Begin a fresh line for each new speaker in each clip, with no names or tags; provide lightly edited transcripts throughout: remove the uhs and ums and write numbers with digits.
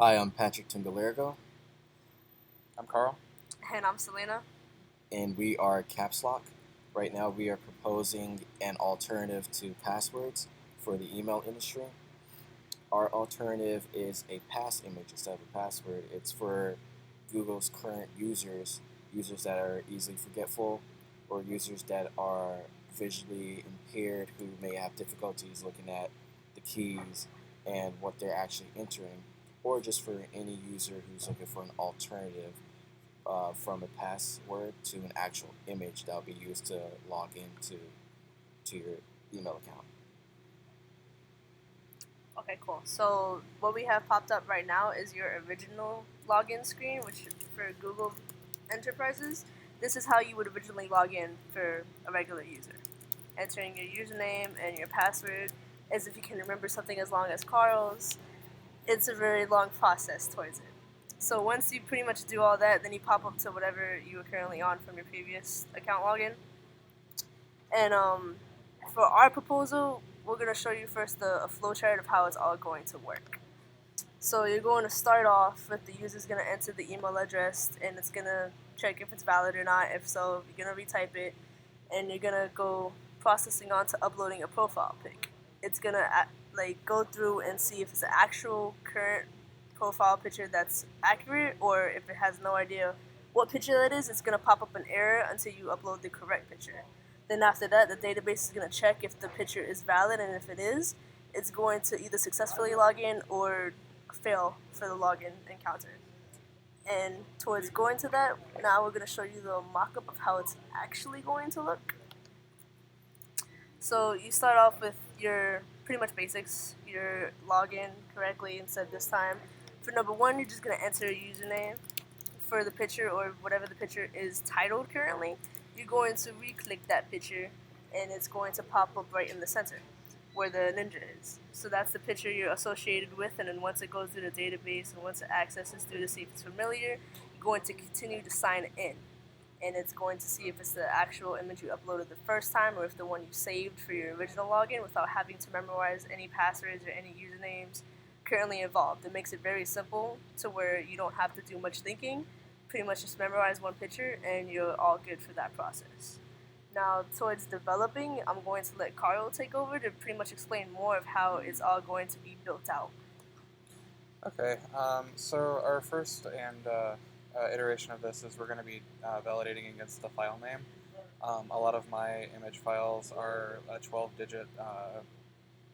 Hi, I'm Patrick Tungalergo,
I'm Carl.
And I'm Selena.
and we are Caps Lock. Right now, we are proposing an alternative to passwords for the email industry. Our alternative is a pass image instead of a password. It's for Google's current users, users that are easily forgetful, or users that are visually impaired who may have difficulties looking at the keys and what they're actually entering, or just for any user who's looking for an alternative from a password to an actual image that will be used to log into your email account.
Okay, cool. So what we have popped up right now is your original login screen, which for Google Enterprises, this is how you would originally log in for a regular user. Entering your username and your password as if you can remember something as long as Carl's. It's a very long process towards it. So once you pretty much do all that, then you pop up to whatever you were currently on from your previous account login. And for our proposal, we're going to show you first a flowchart of how it's all going to work. So you're going to start off with the user's going to enter the email address, and it's going to check if it's valid or not. If so, you're going to retype it, and you're going to go processing on to uploading a profile pic. It's going to go through and see if it's an actual current profile picture that's accurate, or if it has no idea what picture that is, it's going to pop up an error until you upload the correct picture. Then after that, the database is going to check if the picture is valid, and if it is, it's going to either successfully log in or fail for the login encounter. And towards going to that, now we're going to show you the mock-up of how it's actually going to look. So you start off with your pretty much basics, your login correctly instead this time. For number one, you're just going to enter a username for the picture or whatever the picture is titled currently. You're going to re-click that picture and it's going to pop up right in the center where the ninja is. So that's the picture you're associated with, and then once it goes through the database and once it accesses through to see if it's familiar, you're going to continue to sign in. And it's going to see if it's the actual image you uploaded the first time or if the one you saved for your original login without having to memorize any passwords or any usernames currently involved. It makes it very simple to where you don't have to do much thinking. Pretty much just memorize one picture and you're all good for that process. Now, towards developing, I'm going to let Carl take over to pretty much explain more of how it's all going to be built out.
Okay, so our first and iteration of this is we're going to be validating against the file name. A lot of my image files are 12-digit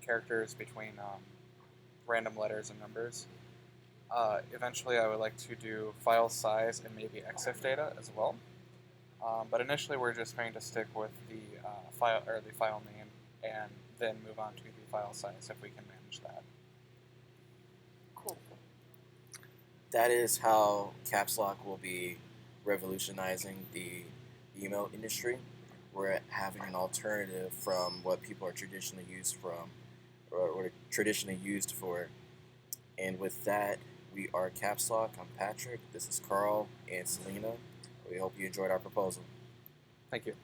characters between random letters and numbers. Eventually, I would like to do file size and maybe EXIF data as well. But initially, we're just going to stick with the file name, and then move on to the file size if we can manage that.
Cool.
That is how Caps Lock will be revolutionizing the email industry. We're having an alternative from what people are traditionally used from, or traditionally used for. And with that, we are Caps Lock. I'm Patrick. This is Carl and Selena. We hope you enjoyed our proposal.
Thank you.